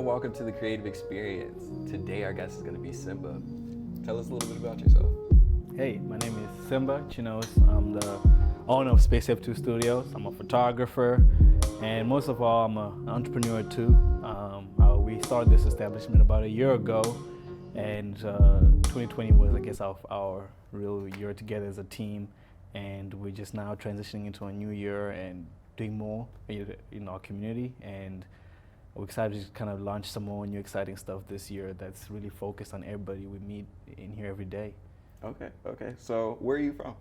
welcome to the Creative Experience. Today our guest is going to be Simba. Tell us a little bit about yourself. Hey, my name is Simba Chinos. I'm the owner of Space F2 Studios. I'm a photographer, and most of all, I'm an entrepreneur too. We started this establishment about a year ago, and 2020 was, I guess, our real year together as a team, and we're just now transitioning into a new year and doing more in our community, and we're excited to kind of launch some more new exciting stuff this year that's really focused on everybody we meet in here every day. Okay. So where are you from?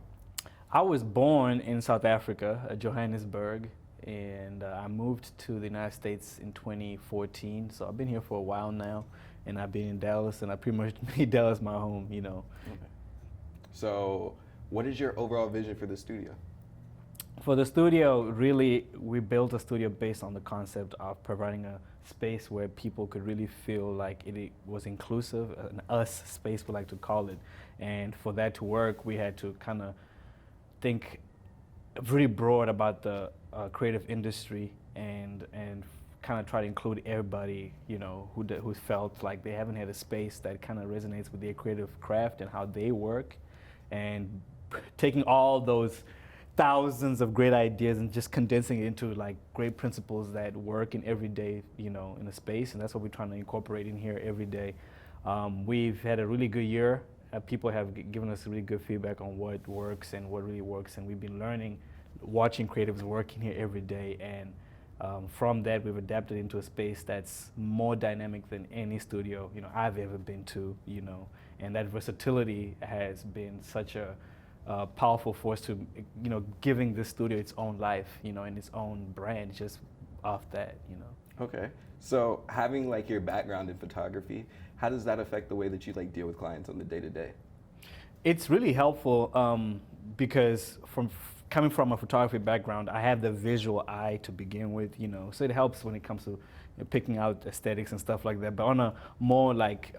I was born in South Africa, Johannesburg, and I moved to the United States in 2014. So I've been here for a while now, and I've been in Dallas, and I pretty much made Dallas my home, Okay. So what is your overall vision for the studio? For the studio, really, we built a studio based on the concept of providing a space where people could really feel like it was inclusive, an us space, we like to call it. And for that to work, we had to kind of think really broad about the creative industry and kind of try to include everybody, who felt like they haven't had a space that kind of resonates with their creative craft and how they work, and taking all those thousands of great ideas and just condensing it into like great principles that work in every day, in a space, and that's what we're trying to incorporate in here every day. We've had a really good year. People have given us really good feedback on what works and what really works, and we've been learning, watching creatives work in here every day, and from that we've adapted into a space that's more dynamic than any studio I've ever been to, and that versatility has been such a powerful force to giving this studio its own life, and its own brand just off that. Okay. So having like your background in photography, how does that affect the way that you like deal with clients on the day-to-day? It's really helpful because coming from a photography background, I have the visual eye to begin with, so it helps when it comes to picking out aesthetics and stuff like that. But on a more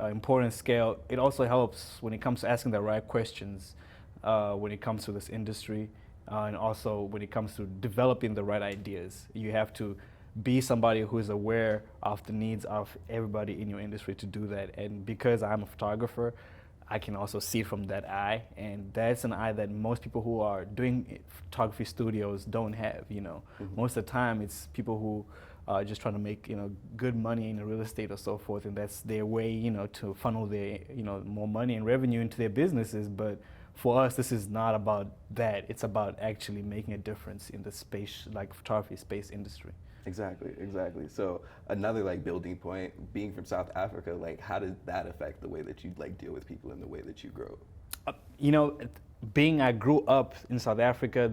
important scale, it also helps when it comes to asking the right questions when it comes to this industry, and also when it comes to developing the right ideas. You have to be somebody who is aware of the needs of everybody in your industry to do that. And because I'm a photographer, I can also see from that eye, and that's an eye that most people who are doing photography studios don't have. Mm-hmm. Most of the time it's people who are just trying to make good money in real estate or so forth, and that's their way to funnel their more money and revenue into their businesses. But for us, this is not about that. It's about actually making a difference in the space, like photography space industry. Exactly. So another building point, being from South Africa, how did that affect the way that you deal with people and the way that you grow? I grew up in South Africa,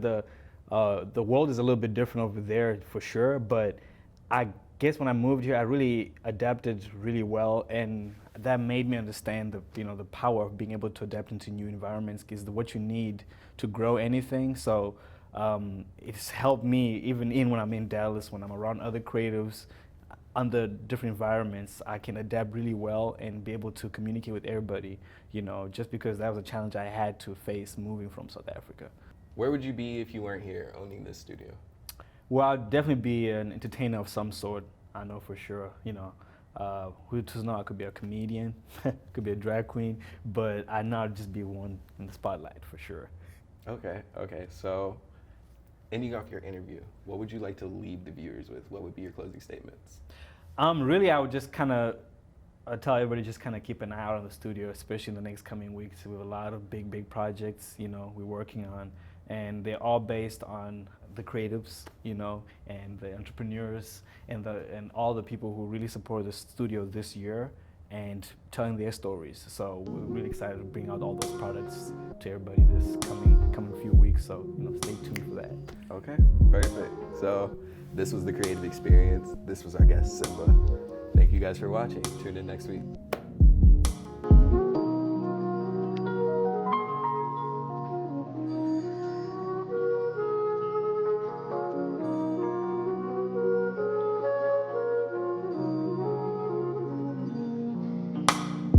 the world is a little bit different over there for sure, but I guess when I moved here, I really adapted really well, and that made me understand the power of being able to adapt into new environments is what you need to grow anything. So it's helped me even when I'm in Dallas, when I'm around other creatives under different environments, I can adapt really well and be able to communicate with everybody, just because that was a challenge I had to face moving from South Africa. Where would you be if you weren't here owning this studio? Well, I'd definitely be an entertainer of some sort, I know for sure. Who does know, I could be a comedian, could be a drag queen, but I'd not just be one in the spotlight for sure. Okay. So ending off your interview, what would you like to leave the viewers with? What would be your closing statements? Really, I would just kind of tell everybody just kind of keep an eye out on the studio, especially in the next coming weeks. We have a lot of big projects, we're working on, and they're all based on the creatives, and the entrepreneurs and all the people who really support the studio this year and telling their stories. So we're really excited to bring out all those products to everybody this coming few weeks. So stay tuned for that. Okay, perfect. So this was the Creative Experience. This was our guest Simba. Thank you guys for watching. Tune in next week.